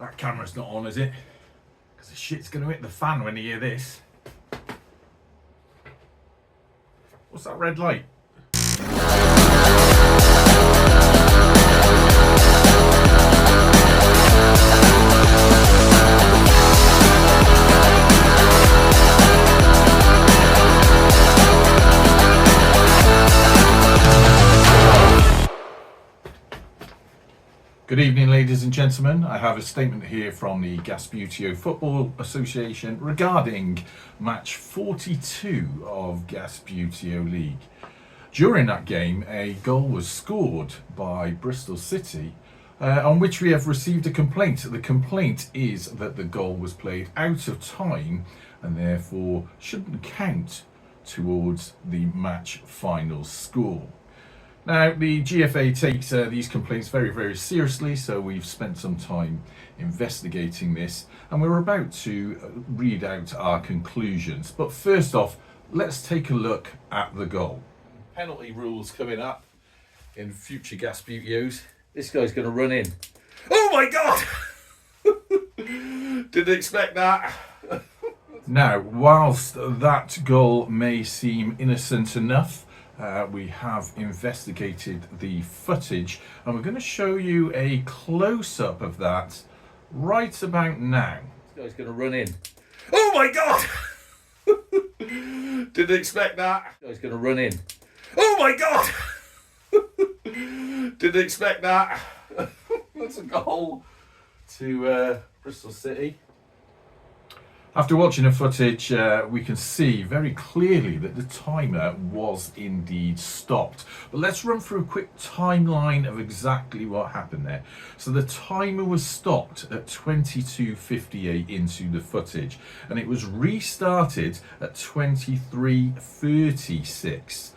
That camera's not on, is it? Because the shit's going to hit the fan when you hear this. What's that red light? Good evening, ladies and gentlemen. I have a statement here from the Gasbbuteo Football Association regarding match 42 of Gasbbuteo League. During that game, a goal was scored by Bristol City, on which we have received a complaint. The complaint is that the goal was played out of time and therefore shouldn't count towards the match final score. Now, the GFA takes these complaints very, very seriously, so we've spent some time investigating this and we're about to read out our conclusions. But first off, let's take a look at the goal. Penalty rules coming up in future Gasbuteos. This guy's going to run in. Oh my God! Didn't expect that. Now, whilst that goal may seem innocent enough, we have investigated the footage and we're going to show you a close-up of that right about now. This guy's going to run in. Oh my God! Didn't expect that. This guy's going to run in. Oh my God! Didn't expect that. That's a goal to Bristol City. After watching the footage, we can see very clearly that the timer was indeed stopped. But let's run through a quick timeline of exactly what happened there. So the timer was stopped at 22:58 into the footage, and it was restarted at 23:36.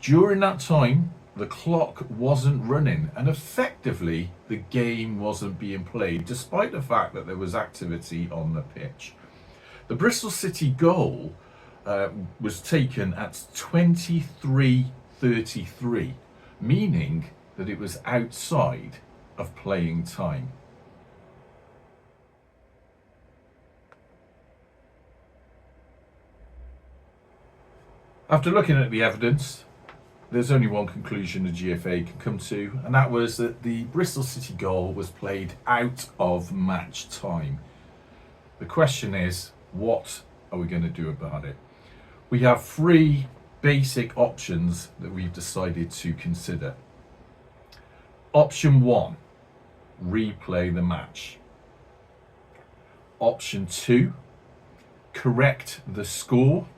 During that time, the clock wasn't running, and effectively the game wasn't being played, despite the fact that there was activity on the pitch. The Bristol City goal was taken at 23:33, meaning that it was outside of playing time. After looking at the evidence, there's only one conclusion the GFA can come to, and that was that the Bristol City goal was played out of match time. The question is, what are we going to do about it? We have three basic options that we've decided to consider. Option 1, replay the match. Option 2, correct the score.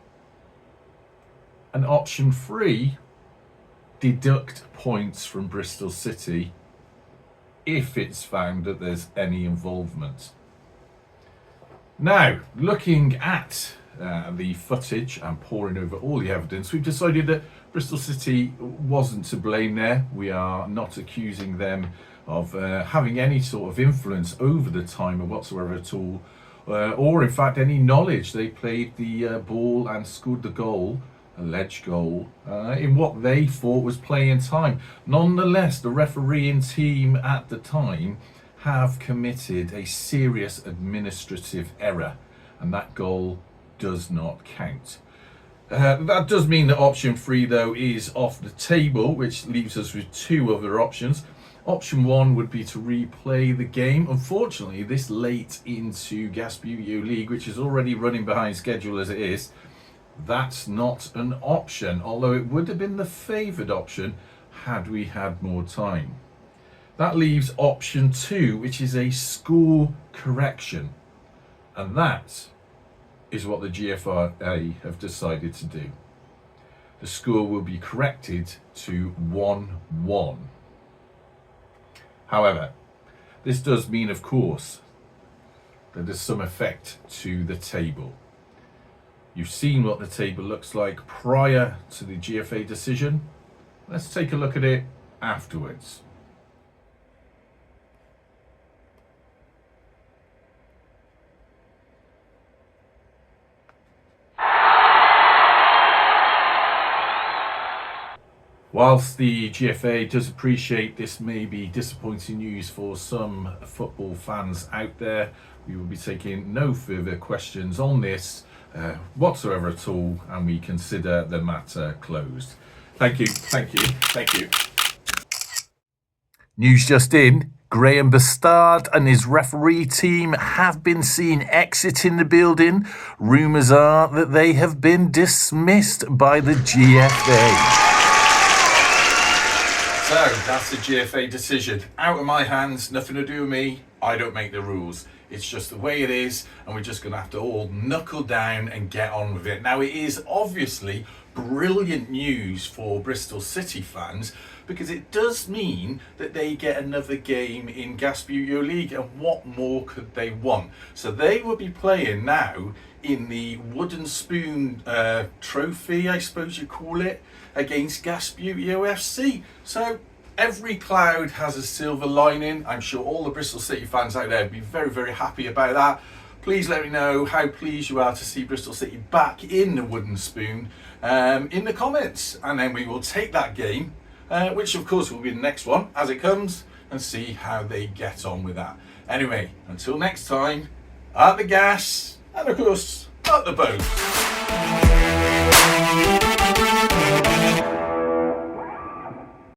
And option 3, deduct points from Bristol City if it's found that there's any involvement. Now, looking at the footage and poring over all the evidence, we've decided that Bristol City wasn't to blame there. We are not accusing them of having any sort of influence over the timer whatsoever at all, or in fact any knowledge. They played the ball and scored the goal, alleged goal, in what they thought was playing time. Nonetheless, the refereeing team at the time have committed a serious administrative error, and that goal does not count. That does mean that option 3 though is off the table, which leaves us with two other options. Option 1 would be to replay the game. Unfortunately, this late into Gasbbuteo League, which is already running behind schedule as it is, that's not an option, although it would have been the favoured option had we had more time. That leaves option 2, which is a score correction. And that is what the GFA have decided to do. The score will be corrected to 1-1. However, this does mean, of course, that there's some effect to the table. You've seen what the table looks like prior to the GFA decision. Let's take a look at it afterwards. Whilst the GFA does appreciate this may be disappointing news for some football fans out there, we will be taking no further questions on this whatsoever at all, and we consider the matter closed. Thank you, thank you, thank you. News just in. Graham Bastard and his referee team have been seen exiting the building. Rumours are that they have been dismissed by the GFA. So, that's the GFA decision. Out of my hands, nothing to do with me. I don't make the rules. It's just the way it is, and we're just going to have to all knuckle down and get on with it. Now, it is obviously brilliant news for Bristol City fans, because it does mean that they get another game in Gasbbuteo League, and what more could they want? So they will be playing now in the wooden spoon trophy, I suppose you call it, against Gasbbuteo FC. So every cloud has a silver lining. I'm sure all the Bristol City fans out there would be very, very happy about that. Please let me know how pleased you are to see Bristol City back in the wooden spoon in the comments, and then we will take that game, which of course will be the next one as it comes, and see how they get on with that. Anyway, until next time, up the gas, and of course, up the boat.